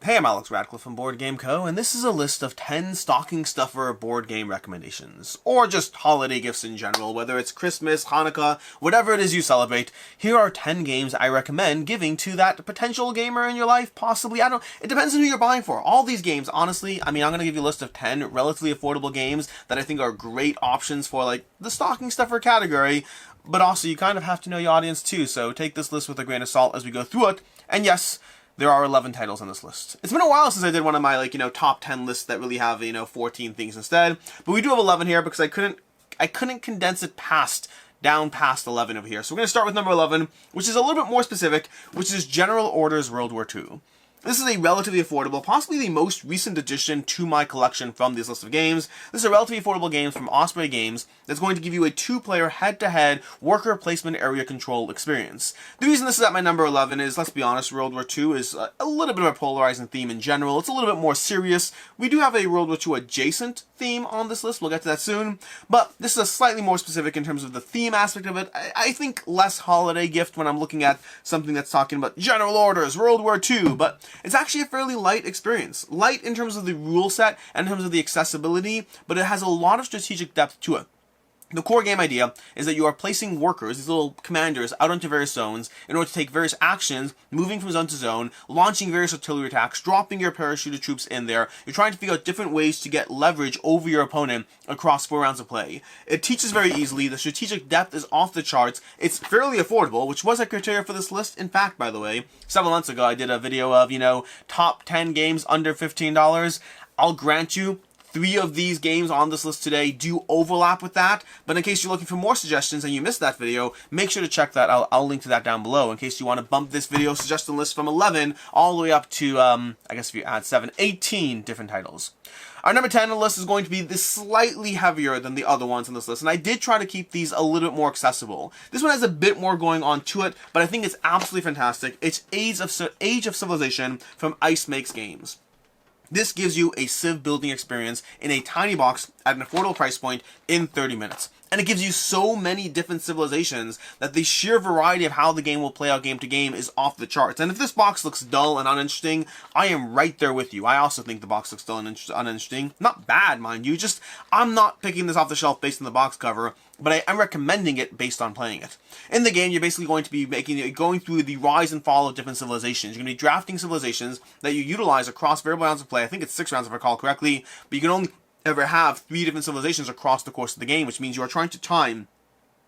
Hey, I'm Alex Radcliffe from Board Game Co., and this is a list of 10 stocking stuffer board game recommendations, or just holiday gifts in general, whether it's Christmas, Hanukkah, whatever it is you celebrate. Here are 10 games I recommend giving to that potential gamer in your life, possibly. It depends on who you're buying for. All these games, honestly, I'm going to give you a list of 10 relatively affordable games that I think are great options for, like, the stocking stuffer category, but also you kind of have to know your audience too, so take this list with a grain of salt as we go through it, and yes, there are 11 titles on this list. It's been a while since I did one of my, top 10 lists that really have, 14 things instead. But we do have 11 here because I couldn't condense it down past 11 over here. So we're going to start with number 11, which is a little bit more specific, which is General Orders World War II. This is a relatively affordable, possibly the most recent addition to my collection from this list of games. This is a relatively affordable game from Osprey Games that's going to give you a 2-player head-to-head worker placement area control experience. The reason this is at my number 11 is, let's be honest, World War II is a little bit of a polarizing theme in general. It's a little bit more serious. We do have a World War II adjacent theme on this list. We'll get to that soon. But this is a slightly more specific in terms of the theme aspect of it. I think less holiday gift when I'm looking at something that's talking about General Orders, World War II, but it's actually a fairly light experience. Light in terms of the rule set and in terms of the accessibility, but it has a lot of strategic depth to it. The core game idea is that you are placing workers, these little commanders, out onto various zones in order to take various actions, moving from zone to zone, launching various artillery attacks, dropping your parachuted troops in there. You're trying to figure out different ways to get leverage over your opponent across 4 rounds of play. It teaches very easily. The strategic depth is off the charts. It's fairly affordable, which was a criteria for this list. In fact, by the way, several months ago I did a video of, top 10 games under $15. I'll grant you, 3 of these games on this list today do overlap with that, but in case you're looking for more suggestions and you missed that video, make sure to check that. I'll link to that down below in case you want to bump this video suggestion list from 11 all the way up to, I guess if you add 7, 18 different titles. Our number 10 on the list is going to be this slightly heavier than the other ones on this list, and I did try to keep these a little bit more accessible. This one has a bit more going on to it, but I think it's absolutely fantastic. It's Age of Civilization from Ice Makes Games. This gives you a civ building experience in a tiny box at an affordable price point in 30 minutes. And it gives you so many different civilizations that the sheer variety of how the game will play out game to game is off the charts. And if this box looks dull and uninteresting, I am right there with you. I also think the box looks dull and uninteresting. Not bad, mind you, just I'm not picking this off the shelf based on the box cover, but I'm recommending it based on playing it. In the game, you're basically going to be going through the rise and fall of different civilizations. You're going to be drafting civilizations that you utilize across variable rounds of play. I think it's 6 rounds if I recall correctly, but you can only ever have 3 different civilizations across the course of the game, which means you are trying to time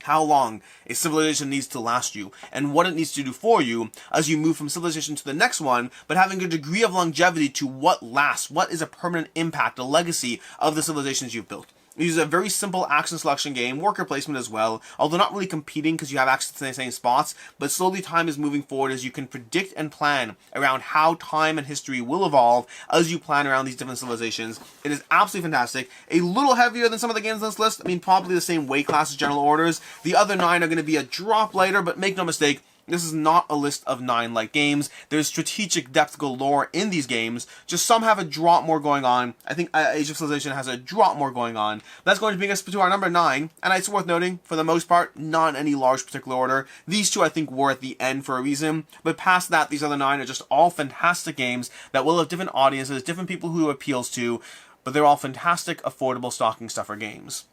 how long a civilization needs to last you and what it needs to do for you as you move from civilization to the next one, but having a degree of longevity to what lasts, what is a permanent impact, a legacy of the civilizations you've built. It uses a very simple action selection game, worker placement as well, although not really competing because you have access to the same spots, but slowly time is moving forward as you can predict and plan around how time and history will evolve as you plan around these different civilizations. It is absolutely fantastic. A little heavier than some of the games on this list. Probably the same weight class as General Orders. The other 9 are going to be a drop lighter, but make no mistake, this is not a list of 9 light games. There's strategic depth galore in these games. Just some have a drop more going on. I think Age of Civilization has a drop more going on. That's going to bring us to our number 9. And it's worth noting, for the most part, not in any large particular order. These 2 I think were at the end for a reason. But past that, these other 9 are just all fantastic games that will have different audiences, different people who it appeals to. But they're all fantastic, affordable stocking stuffer games.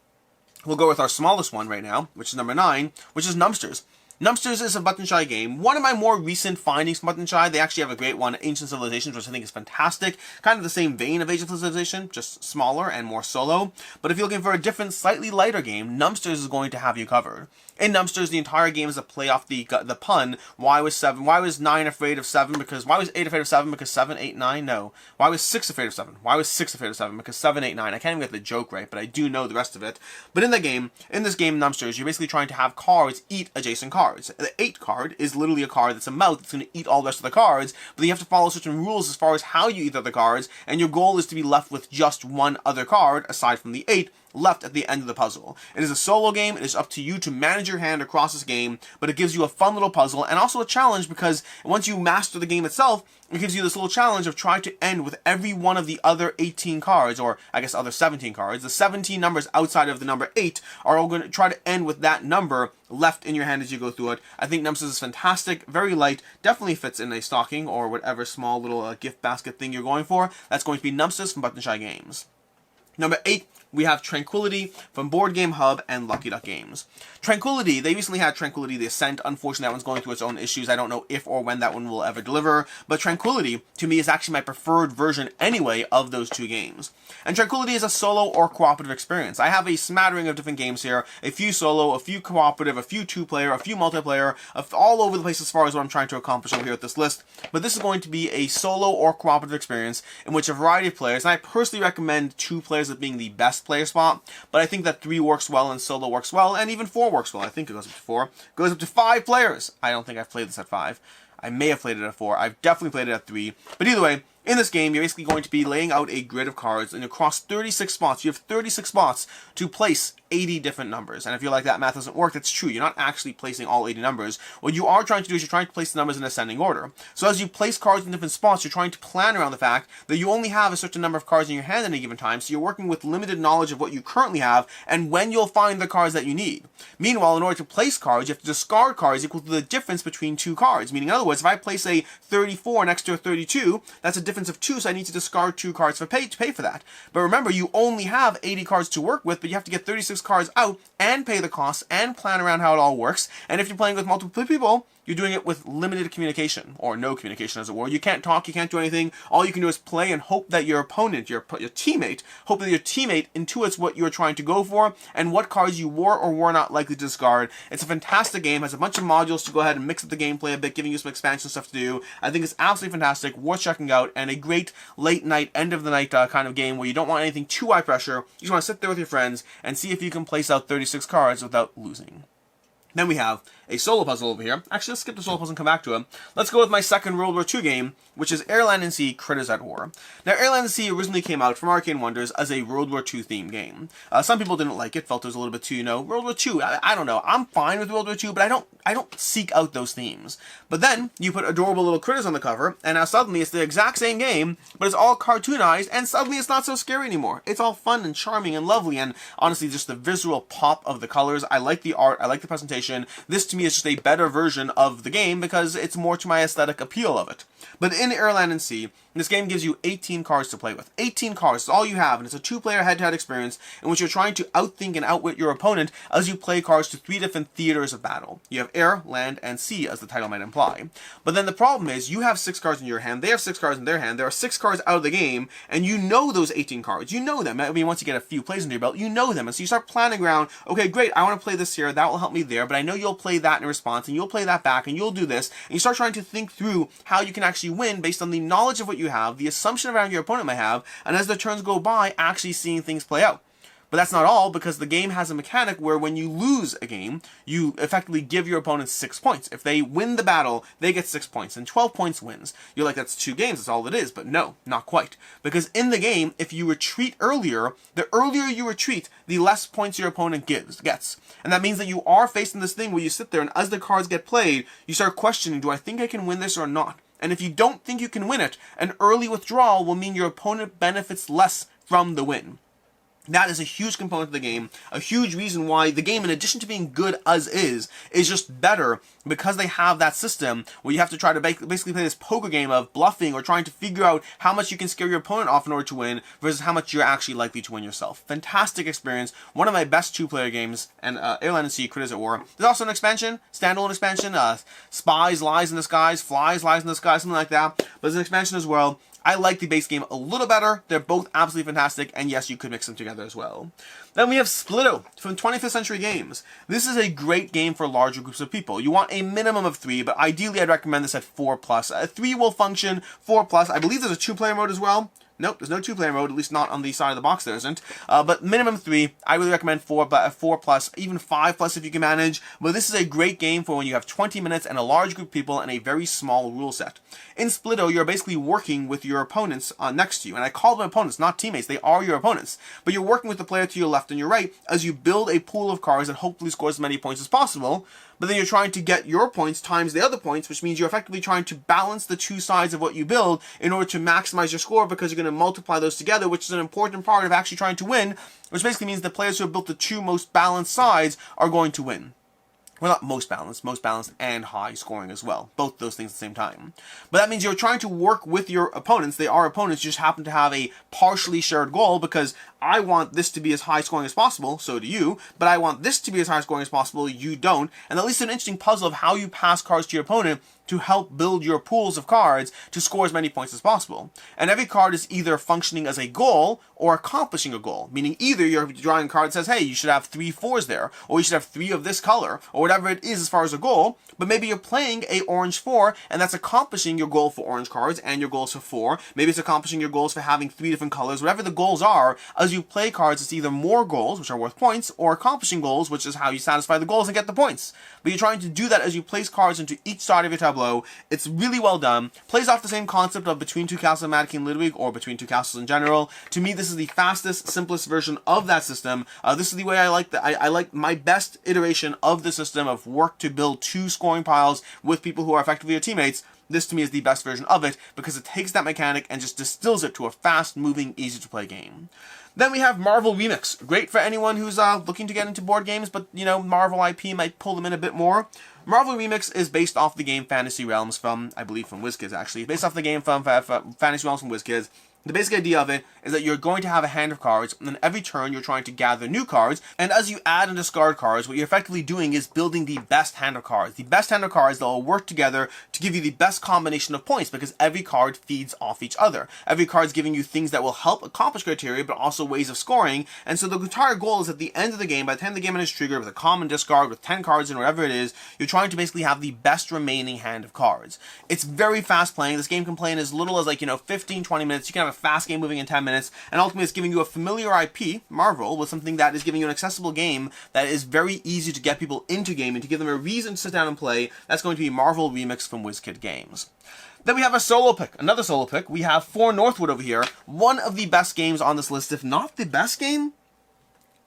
We'll go with our smallest one right now, which is number 9, which is Numbsters. Numbsters is a button shy game. One of my more recent findings from button shy. They actually have a great one, Ancient Civilizations, which I think is fantastic. Kind of the same vein of Age of Civilization, just smaller and more solo. But if you're looking for a different, slightly lighter game, Numbsters is going to have you covered. In Numbsters, the entire game is a play off the pun. Why was 9 afraid of 7? Because why was 8 afraid of 7? Because 7, 8, 9? No. Why was 6 afraid of 7? Why was 6 afraid of 7? Because 7, 8, 9. I can't even get the joke right, but I do know the rest of it. But in this game, Numbsters, you're basically trying to have cards eat adjacent cards. The 8 card is literally a card that's a mouth that's going to eat all the rest of the cards, but you have to follow certain rules as far as how you eat other cards, and your goal is to be left with just one other card, aside from the 8, left at the end of the puzzle. It is a solo game. It is up to you to manage your hand across this game, but it gives you a fun little puzzle and also a challenge, because once you master the game itself, it gives you this little challenge of trying to end with every one of the other 18 cards, or I guess other 17 cards. The 17 numbers outside of the number 8 are all going to try to end with that number left in your hand as you go through it. I think Numbsters is fantastic, very light, definitely fits in a stocking or whatever small little gift basket thing you're going for. That's going to be Numbsters from Button Shy Games. Number 8, we have Tranquility from Board Game Hub and Lucky Duck Games. Tranquility, they recently had Tranquility The Ascent. Unfortunately, that one's going through its own issues. I don't know if or when that one will ever deliver, but Tranquility, to me, is actually my preferred version anyway of those two games. And Tranquility is a solo or cooperative experience. I have a smattering of different games here, a few solo, a few cooperative, a few two-player, a few multiplayer, all over the place as far as what I'm trying to accomplish over here with this list. But this is going to be a solo or cooperative experience in which a variety of players, and I personally recommend 2 players as being the best player spot, but I think that 3 works well and solo works well, and even 4 works well. I think it goes up to 4. It goes up to 5 players. I don't think I've played this at 5. I may have played it at 4. I've definitely played it at 3. But either way, in this game, you're basically going to be laying out a grid of cards, and across 36 spots, you have 36 spots to place 80 different numbers. And if you're like, that math doesn't work, that's true. You're not actually placing all 80 numbers. What you are trying to do is you're trying to place the numbers in ascending order. So as you place cards in different spots, you're trying to plan around the fact that you only have a certain number of cards in your hand at any given time, so you're working with limited knowledge of what you currently have and when you'll find the cards that you need. Meanwhile, in order to place cards, you have to discard cards equal to the difference between 2 cards. Meaning, in other words, if I place a 34 next to a 32, that's a difference of 2, so I need to discard 2 cards to pay for that. But remember, you only have 80 cards to work with, but you have to get 36 cards out and pay the costs and plan around how it all works. And if you're playing with multiple people, you're doing it with limited communication, or no communication as it were. You can't talk, you can't do anything. All you can do is play and hope that your opponent, your teammate, intuits what you're trying to go for and what cards you were or were not likely to discard. It's a fantastic game, has a bunch of modules to go ahead and mix up the gameplay a bit, giving you some expansion stuff to do. I think it's absolutely fantastic, worth checking out, and a great late night, end of the night kind of game where you don't want anything too high pressure. You just want to sit there with your friends and see if you can place out 36 cards without losing. Then we have a solo puzzle over here. Actually, let's skip the solo puzzle and come back to it. Let's go with my second World War II game, which is Air, Land, and Sea Critters at War. Now, Air, Land, and Sea originally came out from Arcane Wonders as a World War II themed game. Some people didn't like it, felt it was a little bit too, World War II. I don't know. I'm fine with World War II, but I don't seek out those themes. But then you put adorable little critters on the cover, and now suddenly it's the exact same game, but it's all cartoonized, and suddenly it's not so scary anymore. It's all fun and charming and lovely, and honestly, just the visual pop of the colors. I like the art. I like the presentation. This to me is just a better version of the game because it's more to my aesthetic appeal of it. But in Air, Land, and Sea, this game gives you 18 cards to play with. 18 cards is all you have, and it's a 2-player head-to-head experience in which you're trying to outthink and outwit your opponent as you play cards to 3 different theaters of battle. You have Air, Land, and Sea, as the title might imply. But then the problem is, you have 6 cards in your hand, they have 6 cards in their hand, there are 6 cards out of the game, and you know those 18 cards. You know them. I mean, once you get a few plays under your belt, you know them. And so you start planning around, okay, great, I want to play this here, that will help me there, but I know you'll play that in response, and you'll play that back, and you'll do this, and you start trying to think through how you can actually win based on the knowledge of what you have, the assumption around your opponent might have, and as the turns go by, actually seeing things play out. But that's not all, because the game has a mechanic where when you lose a game, you effectively give your opponent 6 points. If they win the battle, they get 6 points, and 12 points wins. You're like, that's 2 games, that's all it is. But no, not quite. Because in the game, if you retreat earlier, the earlier you retreat, the less points your opponent gets. And that means that you are facing this thing where you sit there, and as the cards get played, you start questioning, do I think I can win this or not? And if you don't think you can win it, an early withdrawal will mean your opponent benefits less from the win. That is a huge component of the game, a huge reason why the game, in addition to being good as is just better because they have that system where you have to try to basically play this poker game of bluffing or trying to figure out how much you can scare your opponent off in order to win versus how much you're actually likely to win yourself. Fantastic experience, one of my best 2-player games, and Air, Land, and Sea Critters at War. There's also an expansion, standalone expansion, Spies, Lies in the Skies, Flies, Lies in the Sky, something like that, but there's an expansion as well. I like the base game a little better. They're both absolutely fantastic, and yes, you could mix them together as well. Then we have Splito from 25th Century Games. This is a great game for larger groups of people. You want a minimum of 3, but ideally I'd recommend this at 4+. 3 will function, 4+. I believe there's a 2-player mode as well. Nope, there's no 2-player mode, at least not on the side of the box there isn't. But minimum 3, I really recommend 4, but 4 plus, even 5 plus if you can manage. But this is a great game for when you have 20 minutes and a large group of people and a very small rule set. In Splito, you're basically working with your opponents next to you. And I call them opponents, not teammates. They are your opponents. But you're working with the player to your left and your right as you build a pool of cards that hopefully scores as many points as possible. But then you're trying to get your points times the other points, which means you're effectively trying to balance the two sides of what you build in order to maximize your score, because you're going to multiply those together, which is an important part of actually trying to win, which basically means the players who have built the two most balanced sides are going to win. Well, not most balanced and high scoring as well. Both those things at the same time. But that means you're trying to work with your opponents. They are opponents, you just happen to have a partially shared goal, because I want this to be as high scoring as possible, so do you, but I want this to be as high scoring as possible, you don't. And at least an interesting puzzle of how you pass cards to your opponent to help build your pools of cards to score as many points as possible. And every card is either functioning as a goal or accomplishing a goal, meaning either you're drawing a card that says, hey, you should have 3 4s there, or you should have 3 of this color, or whatever it is as far as a goal, but maybe you're playing a orange 4, and that's accomplishing your goal for orange cards and your goals for 4. Maybe it's accomplishing your goals for having 3 different colors. Whatever the goals are, as you play cards, it's either more goals, which are worth points, or accomplishing goals, which is how you satisfy the goals and get the points. But you're trying to do that as you place cards into each side of your tableau. It's really well done. Plays off the same concept of Between Two Castles and Mad King Ludwig, or Between Two Castles in general. To me, this is the fastest, simplest version of that system. This is the way I like that. I like my best iteration of the system of work to build 2 scoring piles with people who are effectively your teammates. This to me is the best version of it, because it takes that mechanic and just distills it to a fast-moving, easy-to-play game. Then we have Marvel Remix. Great for anyone who's looking to get into board games, but, you know, Marvel IP might pull them in a bit more. Marvel Remix is based off the game Fantasy Realms from, I believe, from WizKids, actually. It's based off the game from Fantasy Realms from WizKids. The basic idea of it is that you're going to have a hand of cards, and then every turn you're trying to gather new cards, and as you add and discard cards, what you're effectively doing is building the best hand of cards. The best hand of cards that will work together to give you the best combination of points, because every card feeds off each other. Every card's giving you things that will help accomplish criteria, but also ways of scoring, and so the entire goal is at the end of the game, by the time the game is triggered with a common discard, with 10 cards and whatever it is, you're trying to basically have the best remaining hand of cards. It's very fast playing. This game can play in as little as 15-20 minutes. You can have a fast game moving in 10 minutes, and ultimately it's giving you a familiar IP, Marvel, with something that is giving you an accessible game that is very easy to get people into gaming, to give them a reason to sit down and play. That's going to be Marvel Remix from WizKid Games. Then we have a solo pick, another solo pick. We have For Northwood over here, one of the best games on this list, if not the best game.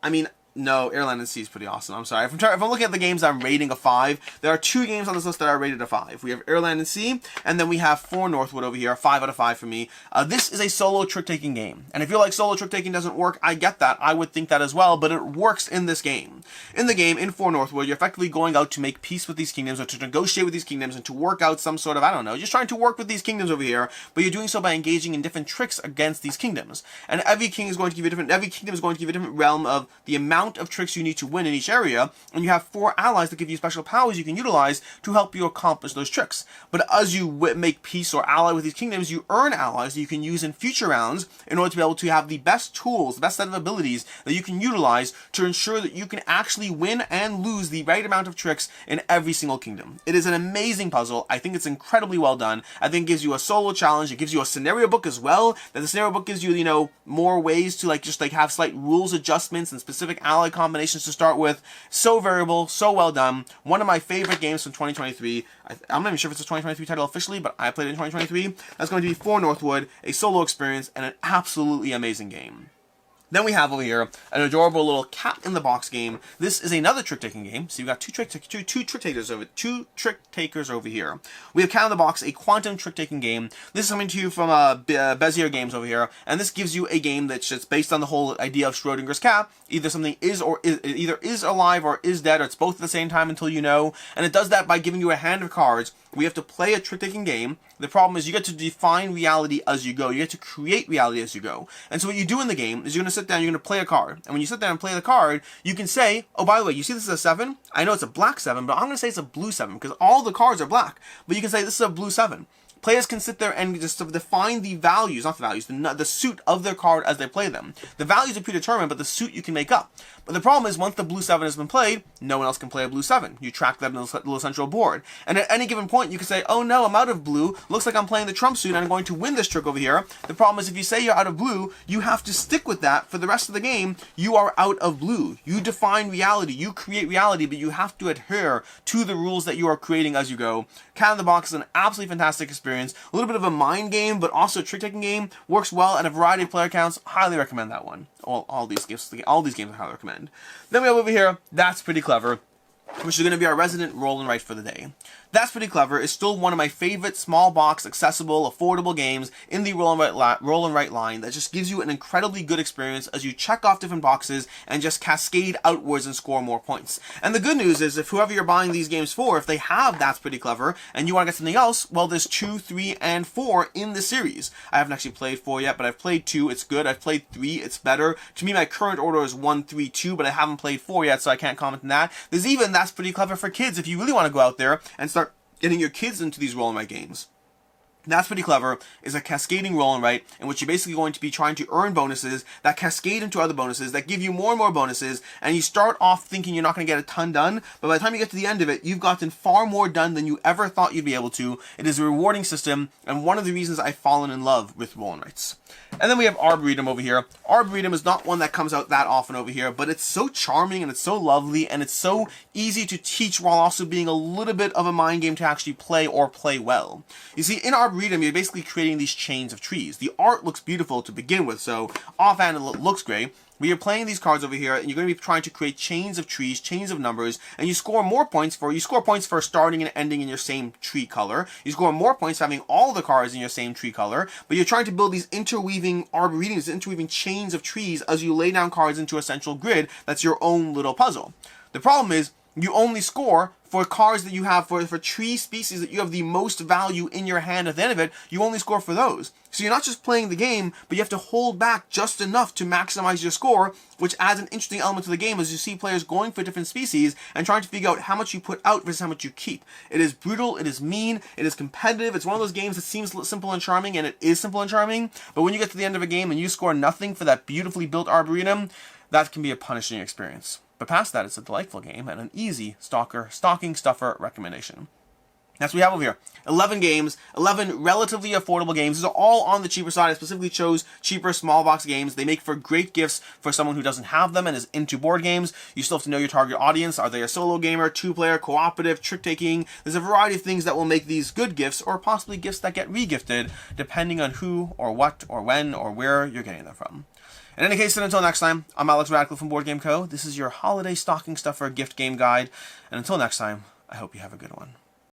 I mean, no, Airland and Sea is pretty awesome. I'm sorry. If I'm looking at the games I'm rating a 5, there are 2 games on this list that are rated a 5. We have Airland and Sea, and then we have For Northwood over here, 5 out of 5 for me. This is a solo trick-taking game. And if you're like, solo trick-taking doesn't work, I get that. I would think that as well, but it works in this game. In the game, in For Northwood, you're effectively going out to make peace with these kingdoms, or to negotiate with these kingdoms, and to work out some sort of, I don't know, just trying to work with these kingdoms over here, but you're doing so by engaging in different tricks against these kingdoms. And every kingdom is going to give you a different realm of the amount of tricks you need to win in each area, and you have 4 allies that give you special powers you can utilize to help you accomplish those tricks. But as you make peace or ally with these kingdoms, you earn allies that you can use in future rounds in order to be able to have the best tools, the best set of abilities that you can utilize to ensure that you can actually win and lose the right amount of tricks in every single kingdom. It is an amazing puzzle. I think it's incredibly well done. I think it gives you a solo challenge. It gives you a scenario book as well. That the scenario book gives you, more ways to have slight rules adjustments and specific ally combinations to start with. So variable, so well done. One of my favorite games from 2023. I'm not even sure if it's a 2023 title officially, but I played it in 2023. That's going to be For Northwood, a solo experience, and an absolutely amazing game. Then we have over here an adorable little cat-in-the-box game. This is another trick-taking game. So you've got two trick takers over here. We have Cat-in-the-Box, a quantum trick-taking game. This is coming to you from Bezier Games over here, and this gives you a game that's just based on the whole idea of Schrodinger's cat. Either something is alive or is dead, or it's both at the same time until you know. And it does that by giving you a hand of cards. We have to play a trick-taking game. The problem is you get to define reality as you go. You get to create reality as you go. And so what you do in the game is you're going to sit down, you're going to play a card. And when you sit down and play the card, you can say, oh, by the way, you see this is a 7? I know it's a black 7, but I'm going to say it's a blue 7 because all the cards are black. But you can say this is a blue 7. Players can sit there and just define the values, not the values, the suit of their card as they play them. The values are predetermined, but the suit you can make up. But the problem is, once the blue 7 has been played, no one else can play a blue 7. You track that in the little central board. And at any given point, you can say, oh no, I'm out of blue. Looks like I'm playing the trump suit and I'm going to win this trick over here. The problem is, if you say you're out of blue, you have to stick with that for the rest of the game. You are out of blue. You define reality. You create reality, but you have to adhere to the rules that you are creating as you go. Cat in the Box is an absolutely fantastic experience. A little bit of a mind game, but also a trick-taking game. Works well at a variety of player counts. Highly recommend that one. All these games I highly recommend. Then we have over here, That's Pretty Clever, which is going to be our resident roll and write for the day. That's Pretty Clever is still one of my favorite small box, accessible, affordable games in the roll and write line that just gives you an incredibly good experience as you check off different boxes and just cascade outwards and score more points. And the good news is, if whoever you're buying these games for, if they have That's Pretty Clever and you want to get something else, well, there's 2, 3, and 4 in the series. I haven't actually played 4 yet, but I've played 2, it's good. I've played 3, it's better. To me, my current order is 1, 3, 2, but I haven't played 4 yet, so I can't comment on that. There's even That's Pretty Clever for kids if you really want to go out there and start getting your kids into these roll and write games. That's Pretty Clever is a cascading roll and write in which you're basically going to be trying to earn bonuses that cascade into other bonuses that give you more and more bonuses, and you start off thinking you're not going to get a ton done, but by the time you get to the end of it, you've gotten far more done than you ever thought you'd be able to. It is a rewarding system, and one of the reasons I've fallen in love with roll and writes. And then we have Arboretum over here. Arboretum is not one that comes out that often over here, but it's so charming and it's so lovely and it's so easy to teach while also being a little bit of a mind game to actually play or play well. You see, in Arboretum, you're basically creating these chains of trees. The art looks beautiful to begin with, so offhand it looks great. We are playing these cards over here, and you're going to be trying to create chains of trees, chains of numbers, and you score points for starting and ending in your same tree color. You score more points having all the cards in your same tree color, but you're trying to build these interweaving arboretums, interweaving chains of trees as you lay down cards into a central grid that's your own little puzzle. The problem is, you only score for cards that you have for tree species that you have the most value in your hand at the end of it. You only score for those. So you're not just playing the game, but you have to hold back just enough to maximize your score, which adds an interesting element to the game as you see players going for different species and trying to figure out how much you put out versus how much you keep. It is brutal, it is mean, it is competitive. It's one of those games that seems simple and charming, and it is simple and charming, but when you get to the end of a game and you score nothing for that beautifully built Arboretum, that can be a punishing experience. But past that, it's a delightful game and an easy stocking stuffer recommendation. That's what we have over here. 11 games, 11 relatively affordable games. These are all on the cheaper side. I specifically chose cheaper small box games. They make for great gifts for someone who doesn't have them and is into board games. You still have to know your target audience. Are they a solo gamer, 2-player, cooperative, trick-taking? There's a variety of things that will make these good gifts, or possibly gifts that get re-gifted, depending on who or what or when or where you're getting them from. In any case, then until next time, I'm Alex Radical from Board Game Co. This is your holiday stocking stuffer gift game guide. And until next time, I hope you have a good one.